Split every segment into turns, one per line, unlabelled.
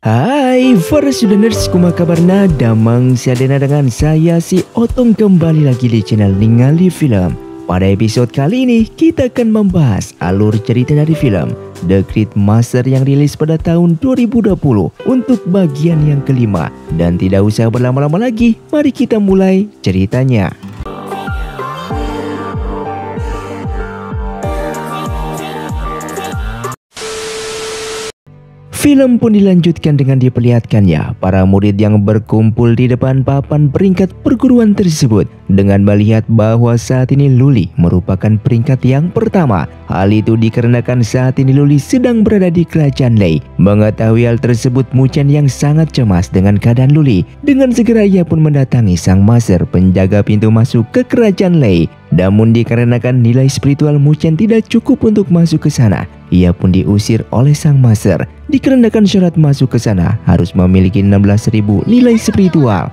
Hai para studenters, kumaha kabarna? Damang siadana dengan saya si Otong kembali lagi di channel Ningali Film. Pada episode kali ini kita akan membahas alur cerita dari film The Great Master yang rilis pada tahun 2020 untuk bagian yang kelima. Dan tidak usah berlama-lama lagi, mari kita mulai ceritanya. Film pun dilanjutkan dengan diperlihatkannya para murid yang berkumpul di depan papan peringkat perguruan tersebut dengan melihat bahwa saat ini Luli merupakan peringkat yang pertama. Hal itu dikarenakan saat ini Luli sedang berada di kerajaan Lei. Mengetahui hal tersebut, Mu Chen yang sangat cemas dengan keadaan Luli. Dengan segera ia pun mendatangi sang master penjaga pintu masuk ke kerajaan Lei. Namun dikarenakan nilai spiritual Mu Chen tidak cukup untuk masuk ke sana, ia pun diusir oleh sang master. Dikarenakan syarat masuk ke sana harus memiliki 16.000 nilai spiritual.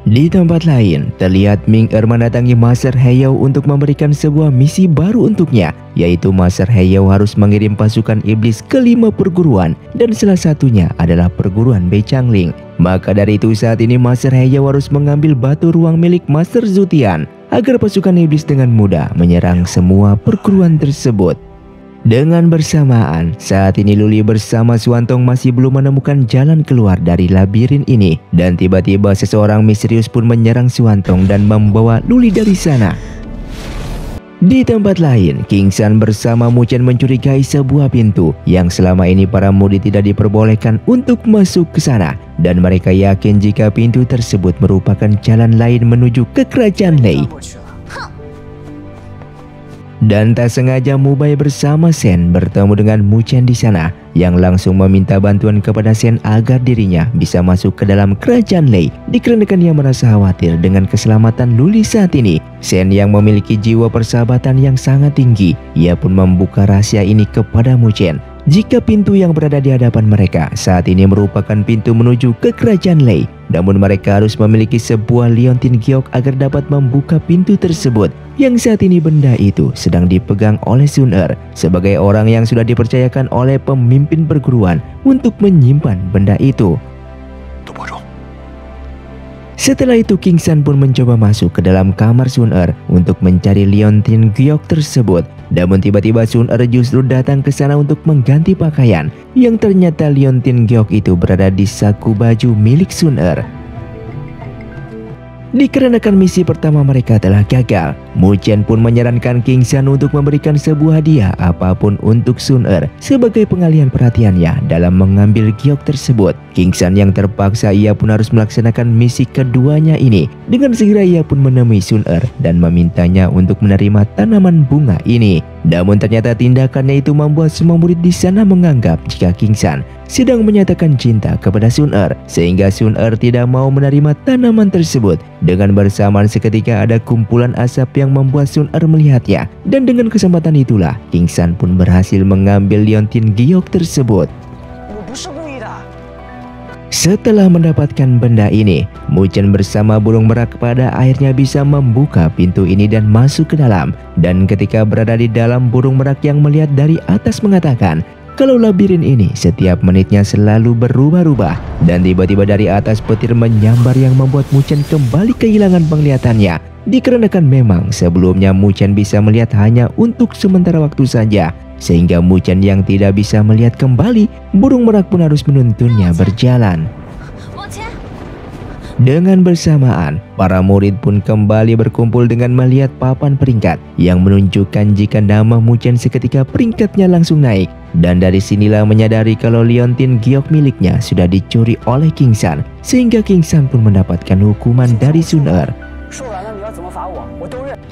Di tempat lain, terlihat Ming Er mendatangi Master Heyao untuk memberikan sebuah misi baru untuknya, yaitu Master Heyao harus mengirim pasukan iblis ke 5 perguruan, dan salah satunya adalah perguruan Bei Changling. Maka dari itu saat ini Master Heyao harus mengambil batu ruang milik Master Zutian agar pasukan iblis dengan mudah menyerang semua perguruan tersebut. Dengan bersamaan, saat ini Luli bersama Suantong masih belum menemukan jalan keluar dari labirin ini. Dan tiba-tiba seseorang misterius pun menyerang Suantong dan membawa Luli dari sana. Di tempat lain, King San bersama Mu Chen mencurigai sebuah pintu yang selama ini para murid tidak diperbolehkan untuk masuk ke sana. Dan mereka yakin jika pintu tersebut merupakan jalan lain menuju ke kerajaan Lei. Dan tak sengaja Mu Bai bersama Shen bertemu dengan Mu Chen di sana, yang langsung meminta bantuan kepada Shen agar dirinya bisa masuk ke dalam kerajaan Lei. Dikarenakan ia merasa khawatir dengan keselamatan Luli saat ini. Shen yang memiliki jiwa persahabatan yang sangat tinggi, ia pun membuka rahasia ini kepada Mu Chen. Jika pintu yang berada di hadapan mereka saat ini merupakan pintu menuju ke kerajaan Lei, namun mereka harus memiliki sebuah liontin giok agar dapat membuka pintu tersebut. Yang saat ini benda itu sedang dipegang oleh Sun Er sebagai orang yang sudah dipercayakan oleh pemimpin perguruan untuk menyimpan benda itu. Setelah itu King San pun mencoba masuk ke dalam kamar Sun Er untuk mencari liontin giok tersebut. Namun tiba-tiba Sun Er justru datang ke sana untuk mengganti pakaian, yang ternyata liontin giok itu berada di saku baju milik Sun Er. Dikarenakan misi pertama mereka telah gagal, Mu Chen pun menyarankan King San untuk memberikan sebuah hadiah apapun untuk Sun Er sebagai pengalihan perhatiannya dalam mengambil giok tersebut. King San yang terpaksa ia pun harus melaksanakan misi keduanya ini. Dengan segera ia pun menemui Sun Er dan memintanya untuk menerima tanaman bunga ini. Namun ternyata tindakannya itu membuat semua murid di sana menganggap jika King San sedang menyatakan cinta kepada Sun Er, sehingga Sun Er tidak mau menerima tanaman tersebut. Dengan bersamaan seketika ada kumpulan asap yang membuat Sun Er melihatnya, dan dengan kesempatan itulah King San pun berhasil mengambil liontin giok tersebut. Setelah mendapatkan benda ini, Mu Chen bersama burung merak pada akhirnya bisa membuka pintu ini dan masuk ke dalam. Dan ketika berada di dalam, burung merak yang melihat dari atas mengatakan kalau labirin ini setiap menitnya selalu berubah-ubah. Dan tiba-tiba dari atas petir menyambar yang membuat Mu Chen kembali kehilangan penglihatannya. Dikarenakan memang sebelumnya Mu Chen bisa melihat hanya untuk sementara waktu saja, sehingga Mu Chen yang tidak bisa melihat kembali, burung merak pun harus menuntunnya berjalan. Dengan bersamaan, para murid pun kembali berkumpul dengan melihat papan peringkat yang menunjukkan jika nama Mu Chen seketika peringkatnya langsung naik. Dan dari sinilah menyadari kalau liontin giok miliknya sudah dicuri oleh King San, sehingga King San pun mendapatkan hukuman dari Sun Er.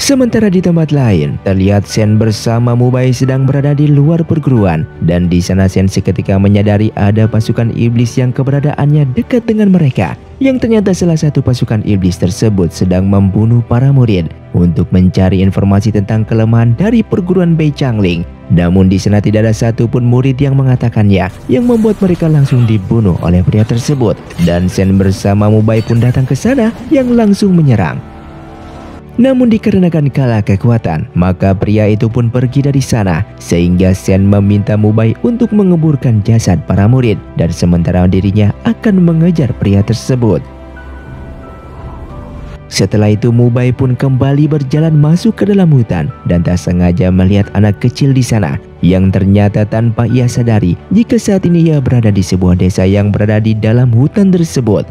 Sementara di tempat lain, terlihat Shen bersama Mu Bai sedang berada di luar perguruan. Dan di sana Shen seketika menyadari ada pasukan iblis yang keberadaannya dekat dengan mereka. Yang ternyata salah satu pasukan iblis tersebut sedang membunuh para murid untuk mencari informasi tentang kelemahan dari perguruan Bei Changling. Namun di sana tidak ada satupun murid yang mengatakannya, yang membuat mereka langsung dibunuh oleh pria tersebut. Dan Shen bersama Mu Bai pun datang ke sana yang langsung menyerang. Namun dikarenakan kalah kekuatan, maka pria itu pun pergi dari sana, sehingga Shen meminta Mubai untuk menguburkan jasad para murid, dan sementara dirinya akan mengejar pria tersebut. Setelah itu Mubai pun kembali berjalan masuk ke dalam hutan dan tak sengaja melihat anak kecil di sana, yang ternyata tanpa ia sadari jika saat ini ia berada di sebuah desa yang berada di dalam hutan tersebut.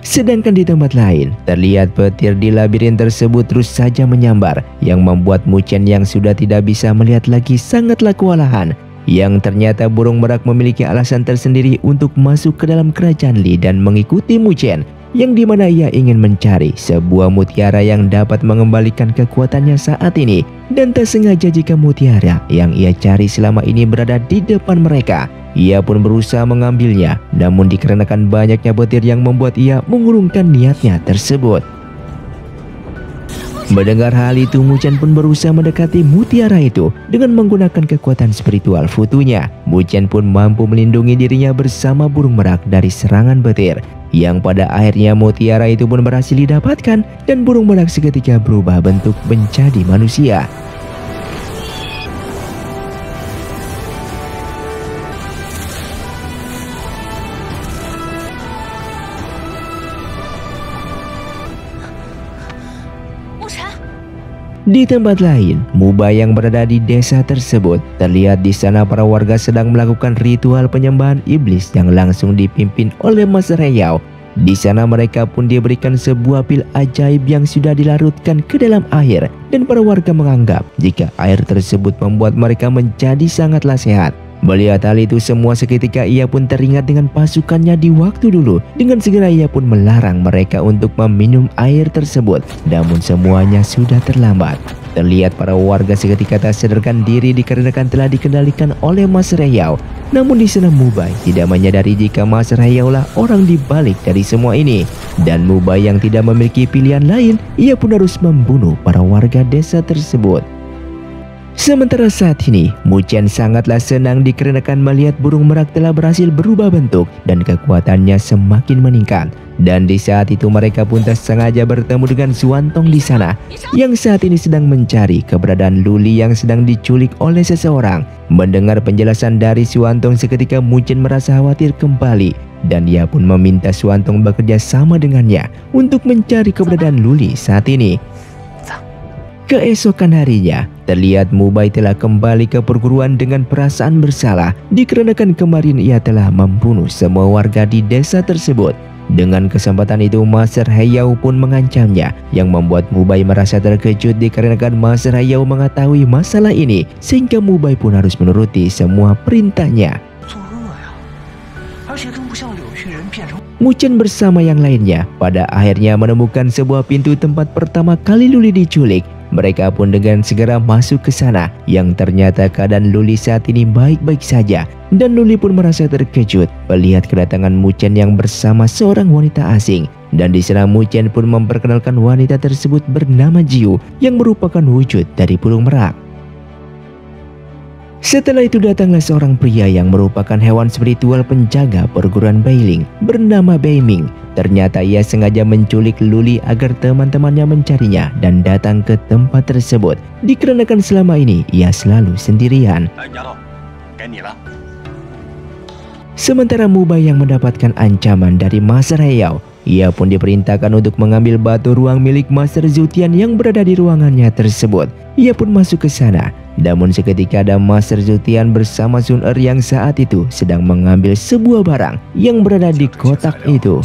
Sedangkan di tempat lain, terlihat petir di labirin tersebut terus saja menyambar, yang membuat Mu Chen yang sudah tidak bisa melihat lagi sangatlah kewalahan. Yang ternyata burung merak memiliki alasan tersendiri untuk masuk ke dalam kerajaan Li dan mengikuti Mu Chen, yang dimana ia ingin mencari sebuah mutiara yang dapat mengembalikan kekuatannya saat ini. Dan tak sengaja jika mutiara yang ia cari selama ini berada di depan mereka, ia pun berusaha mengambilnya, namun dikarenakan banyaknya petir yang membuat ia mengurungkan niatnya tersebut. Mendengar hal itu, Mu Chen pun berusaha mendekati mutiara itu dengan menggunakan kekuatan spiritual futunya. Mu Chen pun mampu melindungi dirinya bersama burung merak dari serangan petir, yang pada akhirnya mutiara itu pun berhasil didapatkan dan burung merak seketika berubah bentuk menjadi manusia. Di tempat lain, Mubai yang berada di desa tersebut, terlihat di sana para warga sedang melakukan ritual penyembahan iblis yang langsung dipimpin oleh Master Heyao. Di sana mereka pun diberikan sebuah pil ajaib yang sudah dilarutkan ke dalam air, dan para warga menganggap jika air tersebut membuat mereka menjadi sangatlah sehat. Melihat hal itu semua, seketika ia pun teringat dengan pasukannya di waktu dulu. Dengan segera ia pun melarang mereka untuk meminum air tersebut. Namun semuanya sudah terlambat. Terlihat para warga seketika tak sadarkan diri dikarenakan telah dikendalikan oleh Master Heyao. Namun di sana Mubai tidak menyadari jika Master Heyao lah orang di balik dari semua ini. Dan Mubai yang tidak memiliki pilihan lain, ia pun harus membunuh para warga desa tersebut. Sementara saat ini, Mu Chen sangatlah senang dikarenakan melihat burung merak telah berhasil berubah bentuk dan kekuatannya semakin meningkat. Dan di saat itu mereka pun tak sengaja bertemu dengan Xuantong di sana, yang saat ini sedang mencari keberadaan Luli yang sedang diculik oleh seseorang. Mendengar penjelasan dari Xuantong, seketika Mu Chen merasa khawatir kembali, dan ia pun meminta Xuantong bekerja sama dengannya untuk mencari keberadaan Luli saat ini. Keesokan harinya, terlihat Mubai telah kembali ke perguruan dengan perasaan bersalah dikarenakan kemarin ia telah membunuh semua warga di desa tersebut. Dengan kesempatan itu, Master Heyao pun mengancamnya, yang membuat Mubai merasa terkejut dikarenakan Master Heyao mengetahui masalah ini, sehingga Mubai pun harus menuruti semua perintahnya. Mu Chen bersama yang lainnya pada akhirnya menemukan sebuah pintu tempat pertama kali Luli diculik. Mereka pun dengan segera masuk ke sana, yang ternyata keadaan Luli saat ini baik-baik saja. Dan Luli pun merasa terkejut melihat kedatangan Mu Chen yang bersama seorang wanita asing. Dan di sana Mu Chen pun memperkenalkan wanita tersebut bernama Jiu, yang merupakan wujud dari burung merak. Setelah itu datanglah seorang pria yang merupakan hewan spiritual penjaga perguruan Beiling bernama Beiming. Ternyata ia sengaja menculik Luli agar teman-temannya mencarinya dan datang ke tempat tersebut, dikarenakan selama ini ia selalu sendirian. Sementara Mubai yang mendapatkan ancaman dari Master Heyao, ia pun diperintahkan untuk mengambil batu ruang milik Master Zutian yang berada di ruangannya tersebut. Ia pun masuk ke sana, namun seketika ada Master Zutian bersama Sun Er yang saat itu sedang mengambil sebuah barang yang berada di kotak itu.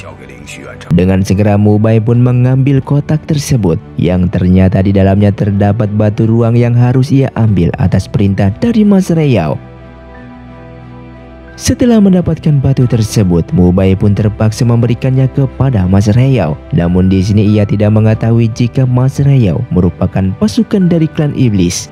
Dengan segera Mubai pun mengambil kotak tersebut, yang ternyata di dalamnya terdapat batu ruang yang harus ia ambil atas perintah dari Master Heyao. Setelah mendapatkan batu tersebut, Mubai pun terpaksa memberikannya kepada Master Heyao. Namun di sini ia tidak mengetahui jika Master Heyao merupakan pasukan dari klan iblis.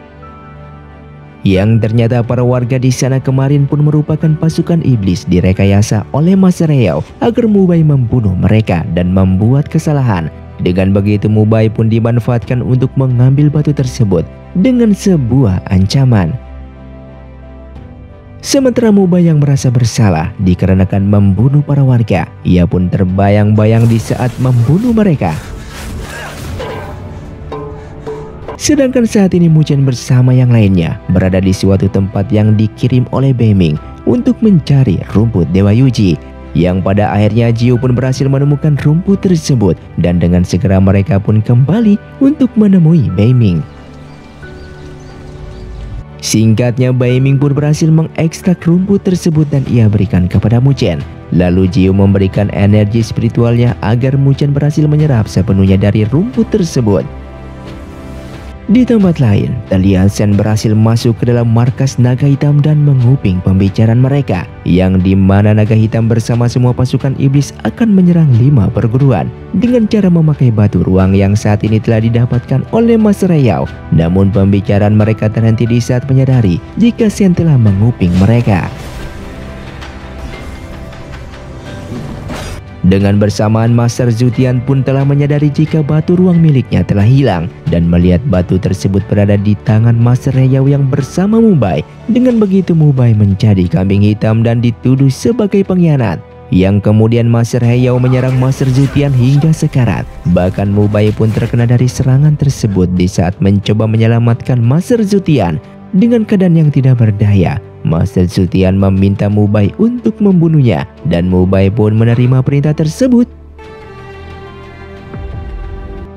Yang ternyata para warga di sana kemarin pun merupakan pasukan iblis direkayasa oleh Master Heyao agar Mubai membunuh mereka dan membuat kesalahan. Dengan begitu Mubai pun dimanfaatkan untuk mengambil batu tersebut dengan sebuah ancaman. Sementara Mubai yang merasa bersalah dikarenakan membunuh para warga, ia pun terbayang-bayang di saat membunuh mereka. Sedangkan saat ini Mu Chen bersama yang lainnya berada di suatu tempat yang dikirim oleh Bei Ming untuk mencari rumput Dewa Yuji. Yang pada akhirnya Jiu pun berhasil menemukan rumput tersebut dan dengan segera mereka pun kembali untuk menemui Bei Ming. Singkatnya, Bei Ming pun berhasil mengekstrak rumput tersebut dan ia berikan kepada Mu Chen. Lalu Jiu memberikan energi spiritualnya agar Mu Chen berhasil menyerap sepenuhnya dari rumput tersebut. Di tempat lain, terlihat Shen berhasil masuk ke dalam markas naga hitam dan menguping pembicaraan mereka, yang dimana naga hitam bersama semua pasukan iblis akan menyerang 5 perguruan dengan cara memakai batu ruang yang saat ini telah didapatkan oleh Master Heyao. Namun pembicaraan mereka terhenti di saat menyadari jika Shen telah menguping mereka. Dengan bersamaan, Master Zhu Tian pun telah menyadari jika batu ruang miliknya telah hilang dan melihat batu tersebut berada di tangan Master Heyao yang bersama Mu Bai. Dengan begitu Mu Bai menjadi kambing hitam dan dituduh sebagai pengkhianat, yang kemudian Master Heyao menyerang Master Zhu Tian hingga sekarat. Bahkan Mu Bai pun terkena dari serangan tersebut di saat mencoba menyelamatkan Master Zhu Tian. Dengan keadaan yang tidak berdaya, Master Zhu Tian meminta Mu Bai untuk membunuhnya dan Mu Bai pun menerima perintah tersebut.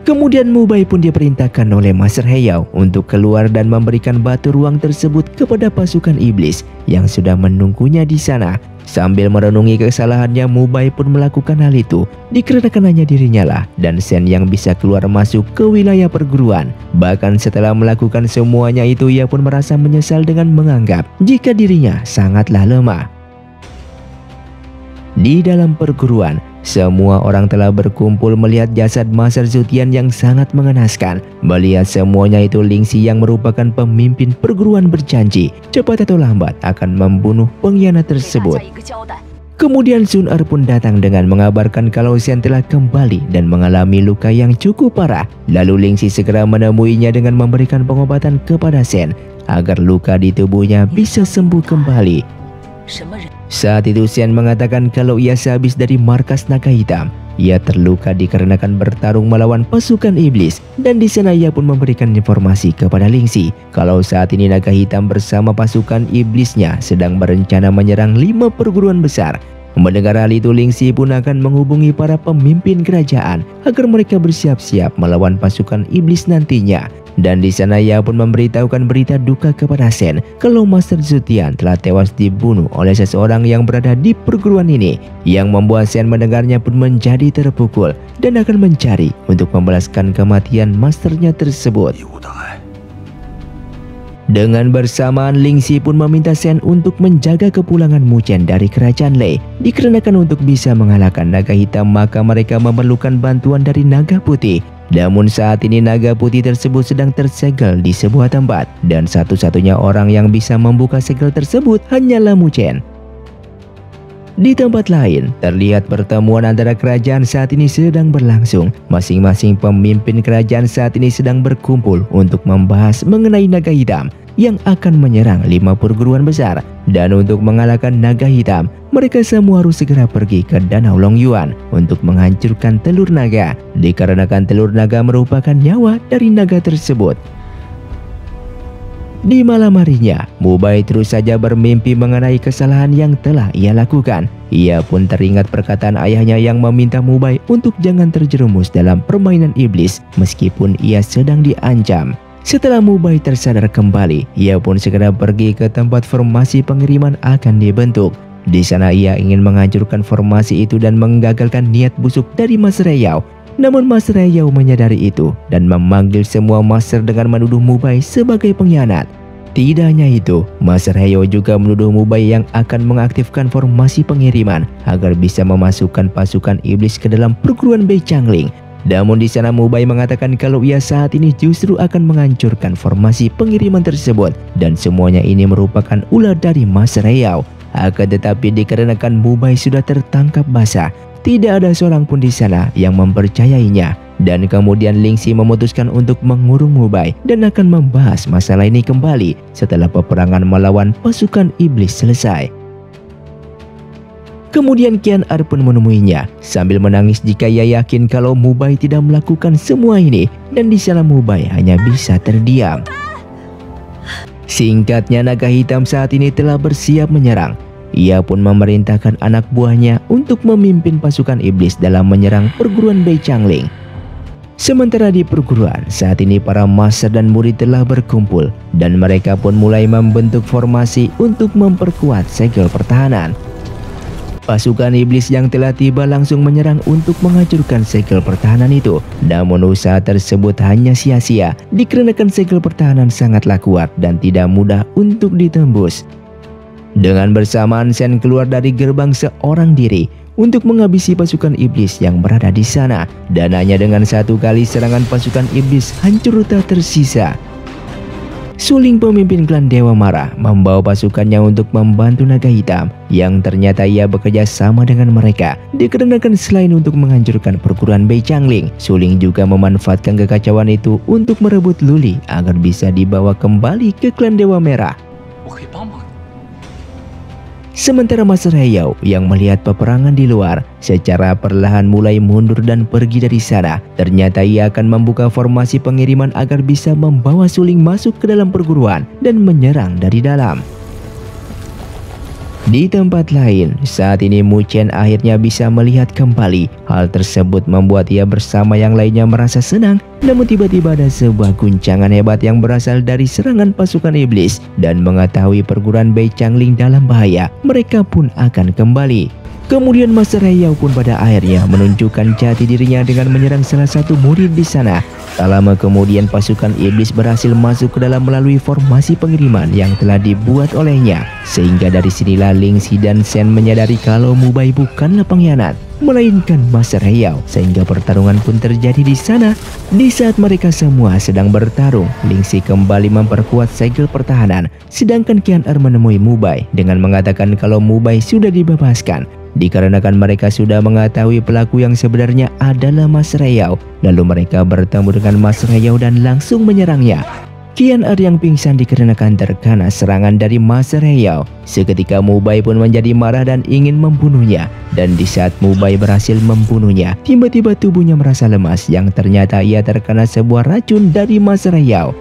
Kemudian Mu Bai pun diperintahkan oleh Master Heyao untuk keluar dan memberikan batu ruang tersebut kepada pasukan iblis yang sudah menunggunya di sana. Sambil merenungi kesalahannya, Mu Bai pun melakukan hal itu dikarenakan hanya dirinya lah dan Shen yang bisa keluar masuk ke wilayah perguruan. Bahkan setelah melakukan semuanya itu, ia pun merasa menyesal dengan menganggap jika dirinya sangatlah lemah. Di dalam perguruan, semua orang telah berkumpul melihat jasad Master Zhu Tian yang sangat mengenaskan. Melihat semuanya itu, Lingxi yang merupakan pemimpin perguruan berjanji cepat atau lambat akan membunuh pengkhianat tersebut. Kemudian Sun Er pun datang dengan mengabarkan kalau Shen telah kembali dan mengalami luka yang cukup parah. Lalu Lingxi segera menemuinya dengan memberikan pengobatan kepada Shen agar luka di tubuhnya bisa sembuh kembali. Saat itu Shen mengatakan kalau ia sehabis dari markas naga hitam, ia terluka dikarenakan bertarung melawan pasukan iblis, dan di sana ia pun memberikan informasi kepada Lingxi kalau saat ini naga hitam bersama pasukan iblisnya sedang berencana menyerang 5 perguruan besar. Mendengar hal itu, Lingxi pun akan menghubungi para pemimpin kerajaan agar mereka bersiap-siap melawan pasukan iblis nantinya. Dan di sana ia pun memberitahukan berita duka kepada Shen kalau Master Zhu Tian telah tewas dibunuh oleh seseorang yang berada di perguruan ini, yang membuat Shen mendengarnya pun menjadi terpukul dan akan mencari untuk membalaskan kematian masternya tersebut. Dengan bersamaan, Lingxi pun meminta Shen untuk menjaga kepulangan Mu Chen dari kerajaan Lei. Dikarenakan untuk bisa mengalahkan naga hitam maka mereka memerlukan bantuan dari naga putih. Namun saat ini naga putih tersebut sedang tersegel di sebuah tempat dan satu-satunya orang yang bisa membuka segel tersebut hanyalah Mu Chen. Di tempat lain, terlihat pertemuan antara kerajaan saat ini sedang berlangsung. Masing-masing pemimpin kerajaan saat ini sedang berkumpul untuk membahas mengenai naga hitam yang akan menyerang 5 perguruan besar. Dan untuk mengalahkan naga hitam, mereka semua harus segera pergi ke Danau Longyuan untuk menghancurkan telur naga, dikarenakan telur naga merupakan nyawa dari naga tersebut. Di malam harinya, Mu Bai terus saja bermimpi mengenai kesalahan yang telah ia lakukan. Ia pun teringat perkataan ayahnya yang meminta Mu Bai untuk jangan terjerumus dalam permainan iblis meskipun ia sedang diancam. Setelah Mu Bai tersadar kembali, ia pun segera pergi ke tempat formasi pengiriman akan dibentuk. Di sana ia ingin menghancurkan formasi itu dan menggagalkan niat busuk dari Master Heyao. Namun Master Heyao menyadari itu dan memanggil semua master dengan menuduh Mu Bai sebagai pengkhianat. Tidak hanya itu, Master Heyao juga menuduh Mu Bai yang akan mengaktifkan formasi pengiriman agar bisa memasukkan pasukan iblis ke dalam perguruan Bei Changling. Namun di sana Mu Bai mengatakan kalau ia saat ini justru akan menghancurkan formasi pengiriman tersebut dan semuanya ini merupakan ulah dari Master Heyao. Akan tetapi dikarenakan Mu Bai sudah tertangkap basah, tidak ada seorang pun di sana yang mempercayainya. Dan kemudian Lingxi memutuskan untuk mengurung Mu Bai dan akan membahas masalah ini kembali setelah peperangan melawan pasukan iblis selesai. Kemudian Qian Er pun menemuinya sambil menangis jika ia yakin kalau Mubai tidak melakukan semua ini dan di sana Mubai hanya bisa terdiam. Singkatnya, naga hitam saat ini telah bersiap menyerang. Ia pun memerintahkan anak buahnya untuk memimpin pasukan iblis dalam menyerang perguruan Bei Changling. Sementara di perguruan, saat ini para master dan murid telah berkumpul dan mereka pun mulai membentuk formasi untuk memperkuat segel pertahanan. Pasukan iblis yang telah tiba langsung menyerang untuk menghancurkan segel pertahanan itu. Namun usaha tersebut hanya sia-sia dikarenakan segel pertahanan sangatlah kuat dan tidak mudah untuk ditembus. Dengan bersamaan Shen keluar dari gerbang seorang diri untuk menghabisi pasukan iblis yang berada di sana. Dan hanya dengan satu kali serangan pasukan iblis hancur tak tersisa. Suling, pemimpin klan Dewa Marah, membawa pasukannya untuk membantu naga hitam yang ternyata ia bekerja sama dengan mereka. Dikarenakan selain untuk menghancurkan perguruan Bei Changling, Suling juga memanfaatkan kekacauan itu untuk merebut Luli agar bisa dibawa kembali ke klan Dewa Merah. Sementara Master Heyao yang melihat peperangan di luar secara perlahan mulai mundur dan pergi dari sana. Ternyata ia akan membuka formasi pengiriman agar bisa membawa Suling masuk ke dalam perguruan dan menyerang dari dalam. Di tempat lain, saat ini Mu Chen akhirnya bisa melihat kembali. Hal tersebut membuat ia bersama yang lainnya merasa senang. Namun tiba-tiba ada sebuah guncangan hebat yang berasal dari serangan pasukan iblis. Dan mengetahui perguruan Bei Changling dalam bahaya, mereka pun akan kembali. Kemudian Master Heyao pun pada akhirnya menunjukkan jati dirinya dengan menyerang salah satu murid di sana. Tak lama kemudian pasukan iblis berhasil masuk ke dalam melalui formasi pengiriman yang telah dibuat olehnya. Sehingga dari sinilah Lingxi dan Shen menyadari kalau Mubai bukanlah pengkhianat, melainkan Master Heyao. Sehingga pertarungan pun terjadi di sana. Di saat mereka semua sedang bertarung, Lingxi kembali memperkuat segel pertahanan. Sedangkan Qian Er menemui Mubai dengan mengatakan kalau Mubai sudah dibebaskan. Dikarenakan mereka sudah mengetahui pelaku yang sebenarnya adalah Master Heyao. Lalu mereka bertemu dengan Master Heyao dan langsung menyerangnya. Qian Er yang pingsan dikarenakan terkena serangan dari Master Heyao. Seketika Mubai pun menjadi marah dan ingin membunuhnya. Dan di saat Mubai berhasil membunuhnya, tiba-tiba tubuhnya merasa lemas yang ternyata ia terkena sebuah racun dari Master Heyao.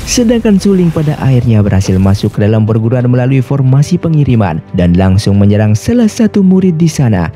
Sedangkan Suling pada akhirnya berhasil masuk ke dalam perguruan melalui formasi pengiriman dan langsung menyerang salah satu murid di sana.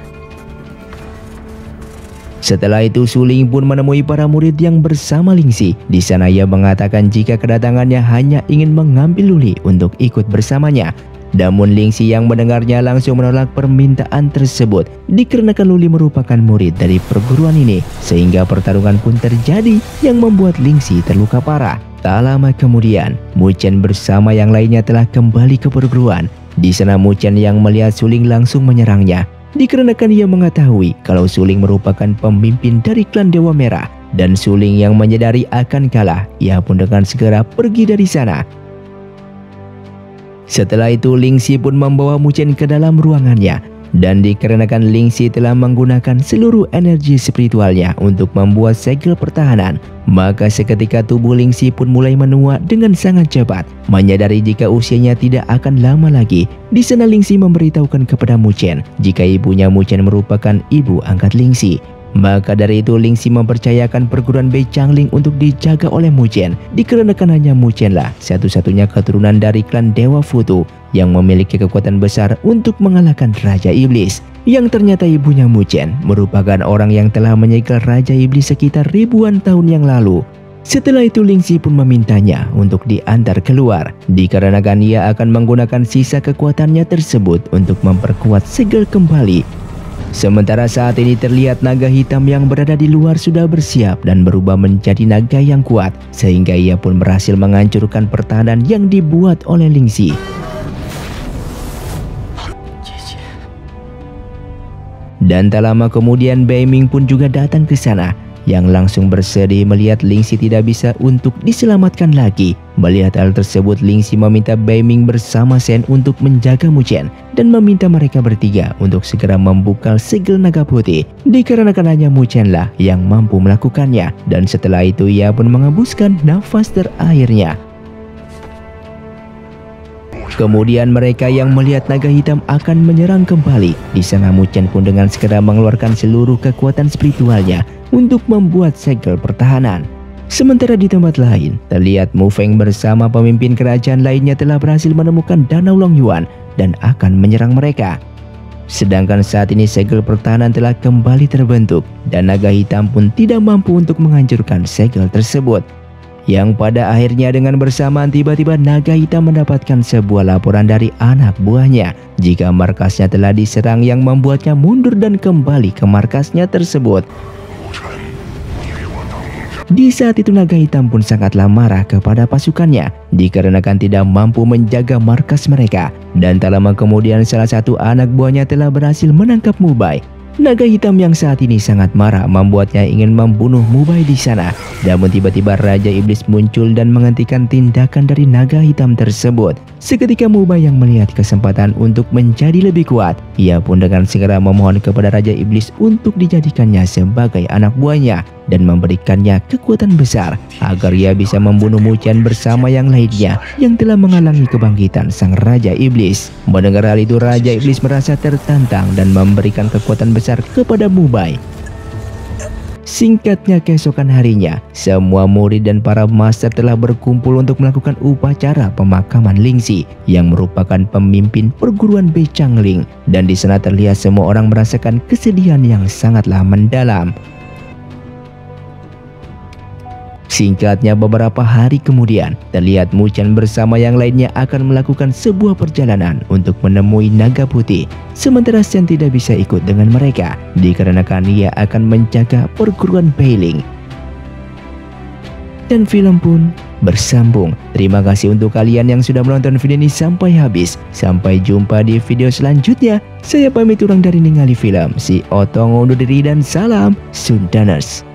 Setelah itu Suling pun menemui para murid yang bersama Lingxi. Di sana ia mengatakan jika kedatangannya hanya ingin mengambil Luli untuk ikut bersamanya. Namun Lingxi yang mendengarnya langsung menolak permintaan tersebut dikarenakan Luli merupakan murid dari perguruan ini. Sehingga pertarungan pun terjadi yang membuat Lingxi terluka parah. Tak lama kemudian, Mu Chen bersama yang lainnya telah kembali ke perguruan. Di sana Mu Chen yang melihat Suling langsung menyerangnya. Dikarenakan ia mengetahui kalau Suling merupakan pemimpin dari klan Dewa Merah. Dan Suling yang menyadari akan kalah, ia pun dengan segera pergi dari sana. Setelah itu Lingxi pun membawa Mu Chen ke dalam ruangannya. Dan dikarenakan Lingxi telah menggunakan seluruh energi spiritualnya untuk membuat segel pertahanan, maka seketika tubuh Lingxi pun mulai menua dengan sangat cepat. Menyadari jika usianya tidak akan lama lagi, di sana Lingxi memberitahukan kepada Mu Chen jika ibunya Mu Chen merupakan ibu angkat Lingxi. Maka dari itu Lingxi mempercayakan perguruan Bei Changling untuk dijaga oleh Mu Chen. Dikarenakan hanya Mu Chen lah satu-satunya keturunan dari klan Dewa Futu yang memiliki kekuatan besar untuk mengalahkan Raja Iblis. Yang ternyata ibunya Mu Chen merupakan orang yang telah menyegel Raja Iblis sekitar ribuan tahun yang lalu. Setelah itu Lingxi pun memintanya untuk diantar keluar. Dikarenakan ia akan menggunakan sisa kekuatannya tersebut untuk memperkuat segel kembali. Sementara saat ini terlihat naga hitam yang berada di luar sudah bersiap dan berubah menjadi naga yang kuat. Sehingga ia pun berhasil menghancurkan pertahanan yang dibuat oleh Lingxi. Dan tak lama kemudian Bei Ming pun juga datang ke sana. Yang langsung bersedih melihat Lingxi tidak bisa untuk diselamatkan lagi. Melihat hal tersebut, Lingxi meminta Bei Ming bersama Shen untuk menjaga Mu Chen dan meminta mereka bertiga untuk segera membuka segel naga putih. Dikarenakan hanya Mu Chen lah yang mampu melakukannya. Dan setelah itu ia pun mengembuskan nafas terakhirnya. Kemudian mereka yang melihat naga hitam akan menyerang kembali. Di sana Muchen pun dengan segera mengeluarkan seluruh kekuatan spiritualnya untuk membuat segel pertahanan. Sementara di tempat lain, terlihat Mu Feng bersama pemimpin kerajaan lainnya telah berhasil menemukan Danau Long Yuan dan akan menyerang mereka. Sedangkan saat ini segel pertahanan telah kembali terbentuk dan naga hitam pun tidak mampu untuk menghancurkan segel tersebut. Yang pada akhirnya dengan bersamaan tiba-tiba naga hitam mendapatkan sebuah laporan dari anak buahnya jika markasnya telah diserang, yang membuatnya mundur dan kembali ke markasnya tersebut. Di saat itu naga hitam pun sangatlah marah kepada pasukannya dikarenakan tidak mampu menjaga markas mereka, dan tak lama kemudian salah satu anak buahnya telah berhasil menangkap Mu Bai. Naga hitam yang saat ini sangat marah membuatnya ingin membunuh Mu Bai di sana. Namun tiba-tiba Raja Iblis muncul dan menghentikan tindakan dari naga hitam tersebut. Seketika Mu Bai yang melihat kesempatan untuk menjadi lebih kuat, ia pun dengan segera memohon kepada Raja Iblis untuk dijadikannya sebagai anak buahnya dan memberikannya kekuatan besar agar ia bisa membunuh Muchen bersama yang lainnya yang telah menghalangi kebangkitan sang Raja Iblis. Mendengar hal itu, Raja Iblis merasa tertantang dan memberikan kekuatan besar kepada Mu Bai. Singkatnya, keesokan harinya, semua murid dan para master telah berkumpul untuk melakukan upacara pemakaman Lingxi yang merupakan pemimpin perguruan Bei Changling, dan di sana terlihat semua orang merasakan kesedihan yang sangatlah mendalam. Singkatnya, beberapa hari kemudian, terlihat Muchen bersama yang lainnya akan melakukan sebuah perjalanan untuk menemui naga putih. Sementara Shen tidak bisa ikut dengan mereka, dikarenakan ia akan menjaga perguruan Beiling. Dan film pun bersambung. Terima kasih untuk kalian yang sudah menonton video ini sampai habis. Sampai jumpa di video selanjutnya. Saya pamit urang dari Ningali Film. Si Otong undur diri dan salam Sundaners.